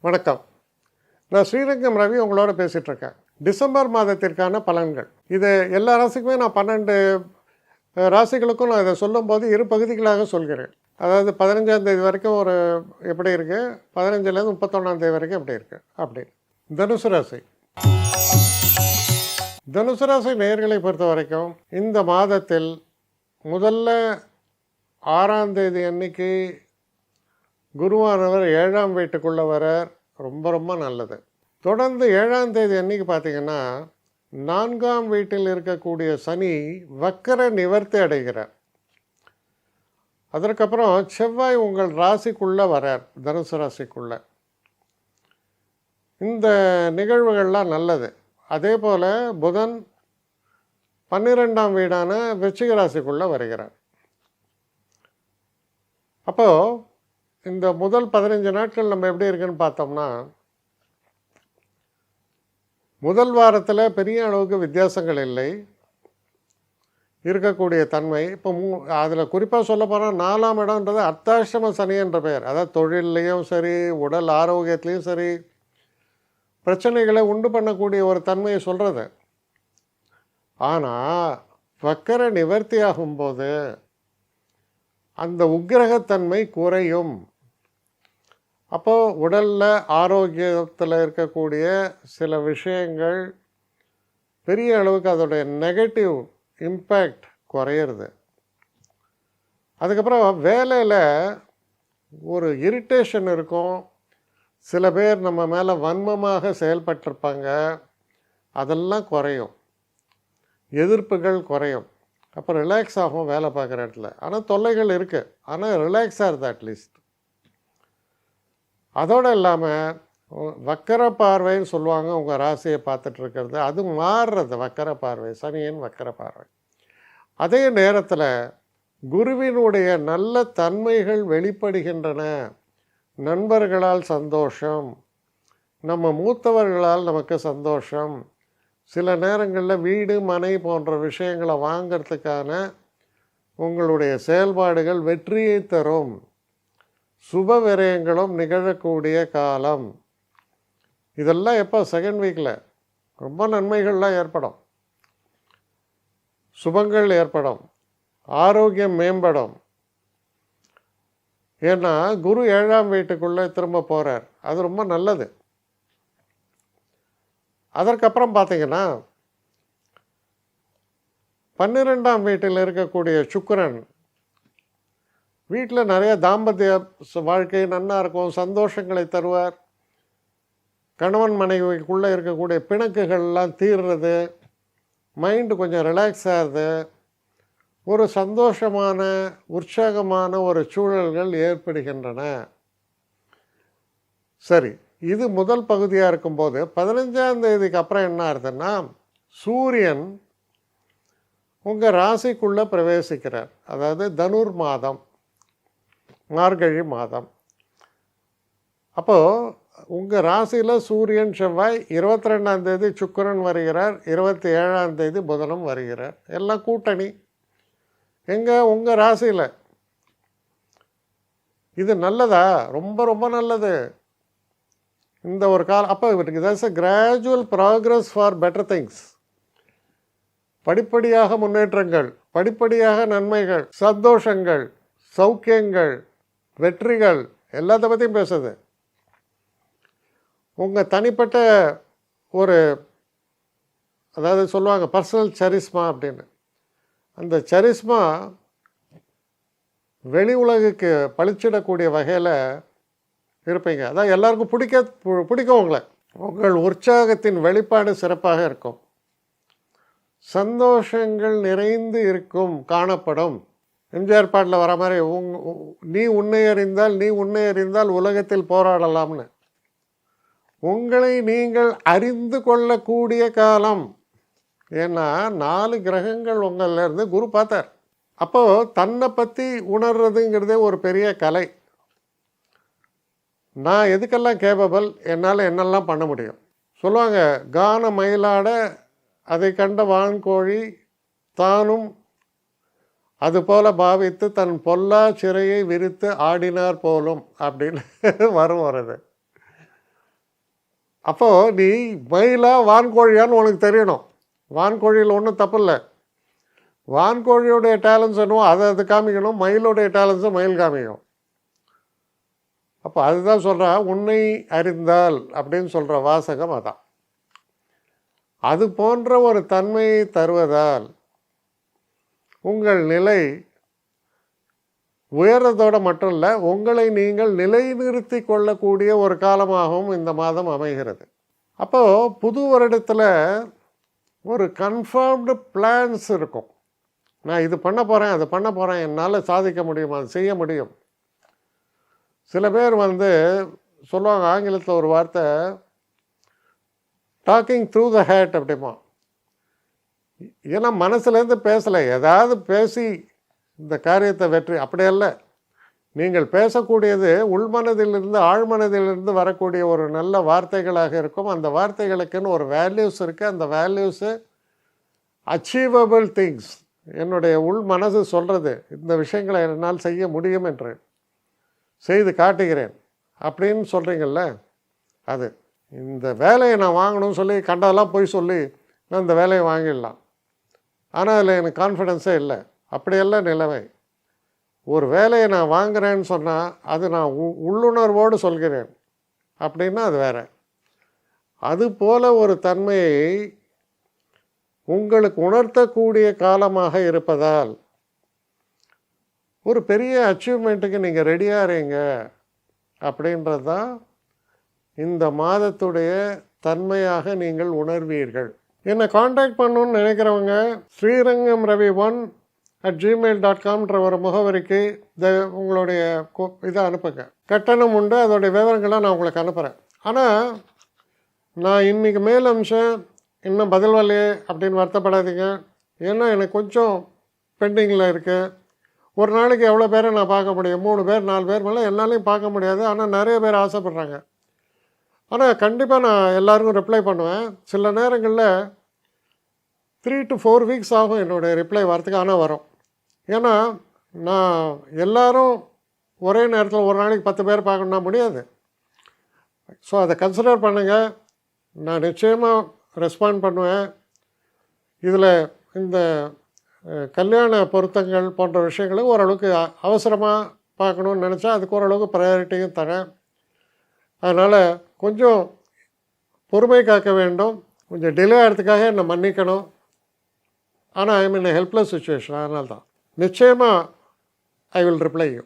வணக்கம். நான் ஸ்ரீரங்கம் ரவி உங்களோட பேசிகிட்டு இருக்கேன். டிசம்பர் மாதத்திற்கான பலன்கள். இது எல்லா ராசிக்குமே நான் 12 ராசிகளுக்கும் நான் இதை சொல்லும்போது இரு பகுதிகளாக சொல்கிறேன். அதாவது 15ஆம் தேதி வரைக்கும் ஒரு எப்படி இருக்குது, 15லேருந்து 31ஆம் தேதி வரைக்கும் எப்படி இருக்குது அப்படி. தனுசு ராசி. தனுசு ராசி நேயர்களை பொறுத்த வரைக்கும் இந்த மாதத்தில் முதல்ல 6ஆம் தேதி அன்னைக்கு குருவானவர் 7ஆம் வீட்டுக்குள்ளே வரார். ரொம்ப ரொம்ப நல்லது. தொடர்ந்து 7ஆம் தேதி அன்னைக்கு பார்த்தீங்கன்னா 4ஆம் வீட்டில் இருக்கக்கூடிய சனி வக்கர நிவர்த்தி அடைகிறார். அதற்கப்புறம் செவ்வாய் உங்கள் ராசிக்குள்ளே வரார், தனுசு ராசிக்குள்ளே. இந்த நிகழ்வுகள்லாம் நல்லது. அதே போல் புதன் 12ஆம் வீடான விருச்சிக ராசிக்குள்ளே வருகிறார். அப்போது இந்த முதல் 15 நாட்கள் நம்ம எப்படி இருக்குன்னு பார்த்தோம்னா, முதல் வாரத்தில் பெரிய அளவுக்கு வித்தியாசங்கள் இல்லை, இருக்கக்கூடிய தன்மை. இப்போ அதில் குறிப்பாக சொல்ல போனால் 4ஆம் இடம்ன்றது அர்த்தாஷ்டம சனி என்ற பெயர். அதாவது தொழிலையும் சரி, உடல் ஆரோக்கியத்துலேயும் சரி, பிரச்சனைகளை உண்டு பண்ணக்கூடிய ஒரு தன்மையை சொல்கிறது. ஆனால் வக்கர நிவர்த்தி ஆகும்போது அந்த உக்கிரகத்தன்மை குறையும். அப்போது உடலில் ஆரோக்கியத்தில் இருக்கக்கூடிய சில விஷயங்கள் பெரிய அளவுக்கு அதோடைய நெகட்டிவ் இம்பேக்ட் குறையிறது. அதுக்கப்புறம் வேலையில் ஒரு இரிட்டேஷன் இருக்கும். சில பேர் நம்ம மேலே வன்மமாக செயல்பட்டிருப்பாங்க, அதெல்லாம் குறையும். எதிர்ப்புகள் குறையும். அப்போ ரிலாக்ஸ் ஆகும் வேலை பார்க்குற இடத்துல. ஆனால் தொல்லைகள் இருக்குது, ஆனால் ரிலாக்ஸாக இருக்குது அட்லீஸ்ட். அதோடு இல்லாமல் வக்கர பார்வைன்னு சொல்லுவாங்க. உங்கள் ராசியை பார்த்துட்ருக்கிறது அது மாறுறது வக்கர பார்வை, சனியின் வக்கர பார்வை. அதே நேரத்தில் குருவினுடைய நல்ல தன்மைகள் வெளிப்படுகின்றன. நண்பர்களால் சந்தோஷம், நம்ம மூத்தவர்களால் நமக்கு சந்தோஷம். சில நேரங்களில் வீடு மனை போன்ற விஷயங்களை வாங்கிறதுக்கான உங்களுடைய செயல்பாடுகள் வெற்றியை தரும். சுப விரயங்களும் நிகழக்கூடிய காலம். இதெல்லாம் எப்போ செகண்ட் வீக்கில் ரொம்ப நன்மைகள்லாம் ஏற்படும், சுபங்கள் ஏற்படும், ஆரோக்கியம் மேம்படும். ஏன்னா குரு 7ஆம் வீட்டுக்குள்ளே திரும்ப போகிறார், அது ரொம்ப நல்லது. அதற்கப்புறம் பார்த்தீங்கன்னா 12ஆம் வீட்டில் இருக்கக்கூடிய சுக்கிரன் வீட்டில் நிறைய தாம்பத்திய வாழ்க்கை நன்னா இருக்கும், சந்தோஷங்களை தருவார். கணவன் மனைவிக்குள்ளே இருக்கக்கூடிய பிணக்குகள்லாம் தீர்றது, மைண்டு கொஞ்சம் ரிலாக்ஸ் ஆகுது, ஒரு சந்தோஷமான உற்சாகமான ஒரு சூழல்கள் ஏற்படுகின்றன. சரி, இது முதல் பகுதியாக இருக்கும்போது 15ஆம் தேதிக்கு அப்புறம் என்ன ஆகுதுன்னா சூரியன் உங்கள் ராசிக்குள்ளே பிரவேசிக்கிறார். அதாவது தனுர் மாதம், மார்கழி மாதம். அப்போது உங்கள் ராசியில் சூரியன் செவ்வாய், 22ஆம் தேதி சுக்கிரன் வருகிறார், 27ஆம் தேதி புதனும் வருகிறார். எல்லாம் கூட்டணி எங்கே, உங்கள் ராசியில். இது நல்லதா? ரொம்ப ரொம்ப நல்லது இந்த ஒரு காலம். அப்போ that's a gradual progress for better things. படிப்படியாக முன்னேற்றங்கள், படிப்படியாக நன்மைகள், சந்தோஷங்கள், சௌக்கியங்கள், வெற்றிகள் எல்லாத்த பற்றியும் பேசுது. உங்கள் தனிப்பட்ட ஒரு, அதாவது சொல்லுவாங்க பர்சனல் சரிஸ்மா அப்படின்னு, அந்த சரிஸ்மா வெளி உலகுக்கு பளிச்சிடக்கூடிய வகையில் இருப்பீங்க. அதான் எல்லாருக்கும் பிடிக்கும் உங்களை. உங்கள் உற்சாகத்தின் வெளிப்பாடு சிறப்பாக இருக்கும். சந்தோஷங்கள் நிறைந்து இருக்கும், காணப்படும். எம்ஜிஆர் பாட்டில் வர மாதிரி நீ உன்னை அறிந்தால் உலகத்தில் போராடலாம்னு. உங்களை நீங்கள் அறிந்து கொள்ளக்கூடிய காலம். ஏன்னா 4 கிரகங்கள் உங்களிலேருந்து குரு பார்த்தார். அப்போது தன்னை பற்றி உணர்றதுங்கிறதே ஒரு பெரிய கலை. நான் எதுக்கெல்லாம் கேப்பபிள், என்னால் என்னெல்லாம் பண்ண முடியும் சொல்லுவாங்க. கான மயிலாட அதை கண்ட வான்கோழி தானும் அதுபோல் பாவித்து தன் பொல்லா சிறையை விரித்து ஆடினார் போலும் அப்படின்னு வருது. அப்போது நீ மயிலா வான்கோழியான்னு உனக்கு தெரியணும். வான்கோழியில் ஒன்றும் தப்பு இல்லை. வான்கோழியோடைய டேலண்ட்ஸ் என்னவோ அதை காமிக்கணும், மயிலுடைய டேலண்ட்ஸை மயில் காமிக்கும். அப்போ அதுதான் சொல்கிறா, உன்னை அறிந்தால் அப்படின்னு சொல்கிற வாசகம் அதான். அது போன்ற ஒரு தன்மையை தருவதால் உங்கள் நிலை உயர்றதோடு மட்டும் இல்லை, உங்களை நீங்கள் நிலைநிறுத்தி கொள்ளக்கூடிய ஒரு காலமாகவும் இந்த மாதம் அமைகிறது. அப்போது புது வருடத்தில் ஒரு கன்ஃபார்ம்டு பிளான்ஸ் இருக்கும். நான் இது பண்ண போகிறேன், அது பண்ண போகிறேன், என்னால் சாதிக்க முடியும், அது செய்ய முடியும். சில பேர் சொல்லுவாங்க, ஆங்கிலத்தில் ஒரு வார்த்தை, டாக்கிங் த்ரூ த ஹேட் அப்படிமா. ஏன்னா மனசுலேருந்து பேசலை, ஏதாவது பேசி இந்த காரியத்தை வெற்றி அப்படியல்ல. நீங்கள் பேசக்கூடியது உள்மனதிலிருந்து ஆழ்மனதிலிருந்து வரக்கூடிய ஒரு நல்ல வார்த்தைகளாக இருக்கும். அந்த வார்த்தைகளுக்குன்னு ஒரு வேல்யூஸ் இருக்குது. அந்த வேல்யூஸு அச்சீவபிள் திங்ஸ். என்னுடைய உள் மனசு சொல்கிறது, இந்த விஷயங்களை என்னால் செய்ய முடியும் என்று செய்து காட்டுகிறேன் அப்படின்னு சொல்கிறீங்கள்ல, அது இந்த வேலையை நான் வாங்கணும்னு சொல்லி கண்டதெல்லாம் போய் சொல்லி நான் இந்த வேலையை வாங்கிடலாம். ஆனால் அதில் எனக்கு கான்ஃபிடென்ஸே இல்லை. அப்படியெல்லாம் நிலைமை. ஒரு வேலையை நான் வாங்குகிறேன்னு சொன்னால் அது நான் உள்ளுணர்வோடு சொல்கிறேன் அப்படின்னா அது வேறு. அதுபோல் ஒரு தன்மையை உங்களுக்கு உணர்த்தக்கூடிய காலமாக இருப்பதால் ஒரு பெரிய அச்சீவ்மெண்ட்டுக்கு நீங்கள் ரெடியாக இருங்க அப்படின்றது தான் இந்த மாதத்துடைய தன்மையாக நீங்கள் உணர்வீர்கள். என்னை காண்டாக்ட் பண்ணணுன்னு நினைக்கிறவங்க srirangamravi1@gmail.com ஒரு முகவரிக்கு உங்களுடைய இதை அனுப்புங்க. கட்டணம் உண்டு, அதோடைய விவரங்களை நான் உங்களுக்கு அனுப்புகிறேன். ஆனால் நான் இன்றைக்கி மேல் அம்சம் இன்னும் பதில் வரலையே அப்படின்னு வருத்தப்படாதீங்க. ஏன்னா எனக்கு கொஞ்சம் பெண்டிங்கில் இருக்குது. ஒரு நாளைக்கு எவ்வளோ பேரை நான் பார்க்க முடியும்? 3 பேர் 4 பேர் மேலே என்னாலையும் பார்க்க முடியாது. ஆனால் நிறைய பேர் ஆசைப்பட்றாங்க. ஆனால் கண்டிப்பாக நான் எல்லாருக்கும் ரிப்ளை பண்ணுவேன். சில நேரங்களில் 3 to 4 வீக்ஸ் ஆகும் என்னுடைய ரிப்ளை வரத்துக்கு. ஆனால் வரும். ஏன்னா நான் எல்லோரும் ஒரே நேரத்தில் ஒரு நாளைக்கு 10 பேர் பார்க்கணுன்னா முடியாது. ஸோ அதை கன்சிடர் பண்ணுங்கள். நான் நிச்சயமாக ரெஸ்பாண்ட் பண்ணுவேன். இதில் இந்த கல்யாண பொருத்தங்கள் போன்ற விஷயங்களை ஓரளவுக்கு அவசரமாக பார்க்கணுன்னு நினச்சா அதுக்கு ஓரளவுக்கு ப்ரையாரிட்டியும் தரேன். அதனால் கொஞ்சம் பொறுமை காக்க வேண்டும். கொஞ்சம் டிலே ஆகிறதுக்காக என்னை மன்னிக்கணும். ஆனால் ஐ மீன் ஹெல்ப்லெஸ் சுச்சுவேஷன். அதனால தான் நிச்சயமாக ஐ வில் ரிப்ளை யூ.